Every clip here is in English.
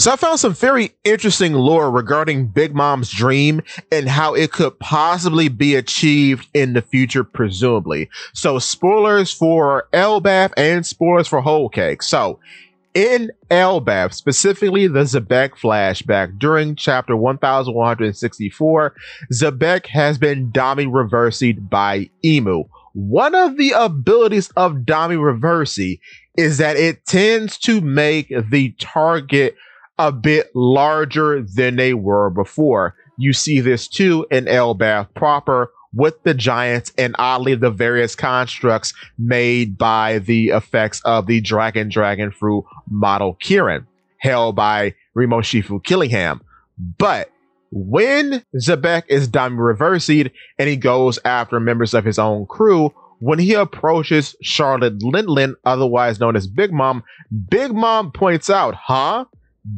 So I found some very interesting lore regarding Big Mom's dream and how it could possibly be achieved in the future, presumably. So spoilers for Elbaf and spoilers for Whole Cake. So in Elbaf, specifically the Zebek flashback during chapter 1164, Zebek has been Dami Reversi'd by Emu. One of the abilities of Dami Reversi is that it tends to make the target a bit larger than they were before. You see this too in Elbaf proper with the giants and oddly the various constructs made by the effects of the Dragon Fruit model Kirin, held by Remo Shifu Killingham. But when Zebek is Dami Reversi'd and he goes after members of his own crew, when he approaches Charlotte Lindlin, otherwise known as Big Mom points out, huh?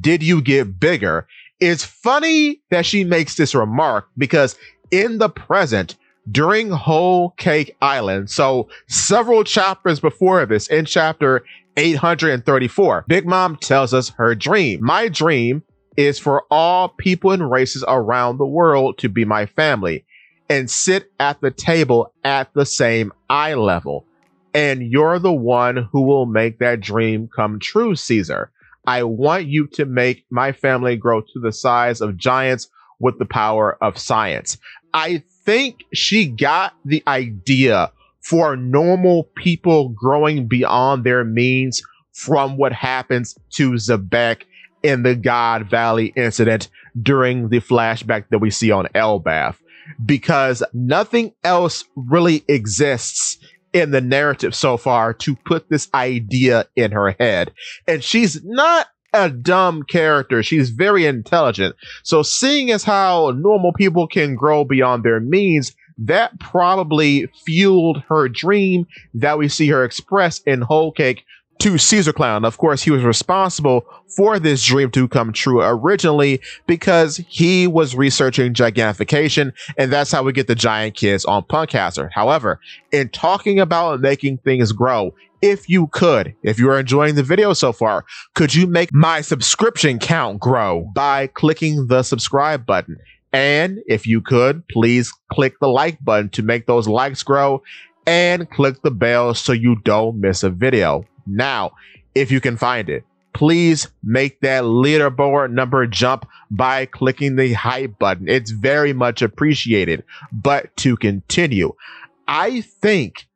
Did you get bigger? It's funny that she makes this remark because in the present, during Whole Cake Island, so several chapters before this, in chapter 834, Big Mom tells us her dream. My dream is for all people and races around the world to be my family and sit at the table at the same eye level. And you're the one who will make that dream come true, Caesar. I want you to make my family grow to the size of giants with the power of science. I think she got the idea for normal people growing beyond their means from what happens to Zebek in the God Valley incident during the flashback that we see on Elbaf, because nothing else really exists in the narrative so far to put this idea in her head. And she's not a dumb character. She's very intelligent. So seeing as how normal people can grow beyond their means, that probably fueled her dream that we see her express in Whole Cake to Caesar Clown. Of course, he was responsible for this dream to come true originally because he was researching gigantification, and that's how we get the giant kids on Punk Hazard. However, in talking about making things grow, if you are enjoying the video so far, could you make my subscription count grow by clicking the subscribe button? And if you could, please click the like button to make those likes grow and click the bell so you don't miss a video. Now, if you can find it, please make that leaderboard number jump by clicking the hype button. It's very much appreciated. But to continue, I think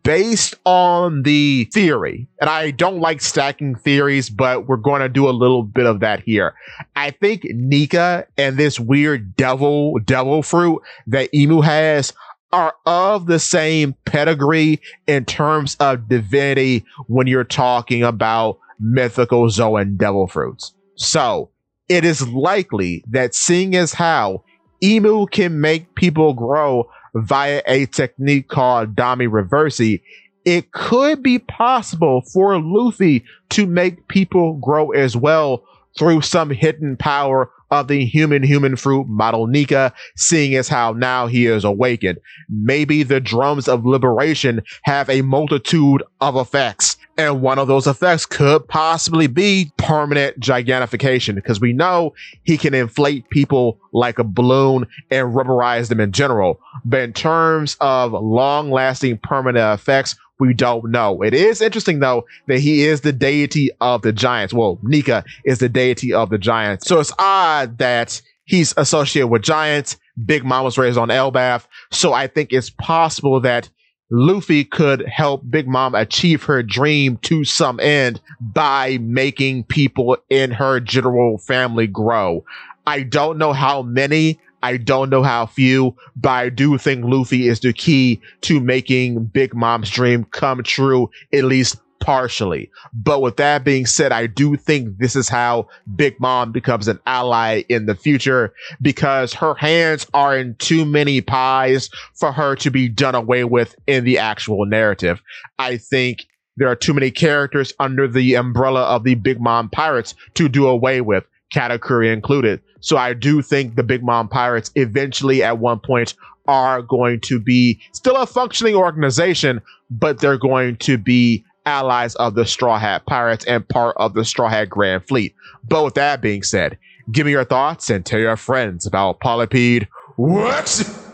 based on the theory, and I don't like stacking theories, but we're going to do a little bit of that here. I think Nika and this weird devil fruit that Emu has are of the same pedigree in terms of divinity when you're talking about mythical Zoan devil fruits. So it is likely that seeing as how Emu can make people grow via a technique called Dami Reversi, it could be possible for Luffy to make people grow as well through some hidden power of the human fruit model Nika, seeing as how now he is awakened. Maybe the drums of liberation have a multitude of effects, and one of those effects could possibly be permanent gigantification, because we know he can inflate people like a balloon and rubberize them in general. But in terms of long-lasting permanent effects, we don't know. It is interesting, though, that he is the deity of the giants. Well, Nika is the deity of the giants. So it's odd that he's associated with giants. Big Mom was raised on Elbaf. So I think it's possible that Luffy could help Big Mom achieve her dream to some end by making people in her general family grow. I don't know how many, I don't know how few, but I do think Luffy is the key to making Big Mom's dream come true, at least partially. But with that being said, I do think this is how Big Mom becomes an ally in the future, because her hands are in too many pies for her to be done away with in the actual narrative. I think there are too many characters under the umbrella of the Big Mom Pirates to do away with, Katakuri included. So I do think the Big Mom Pirates eventually at one point are going to be still a functioning organization, but they're going to be allies of the Straw Hat Pirates and part of the Straw Hat Grand Fleet. But with that being said, give me your thoughts and tell your friends about Polypede. What?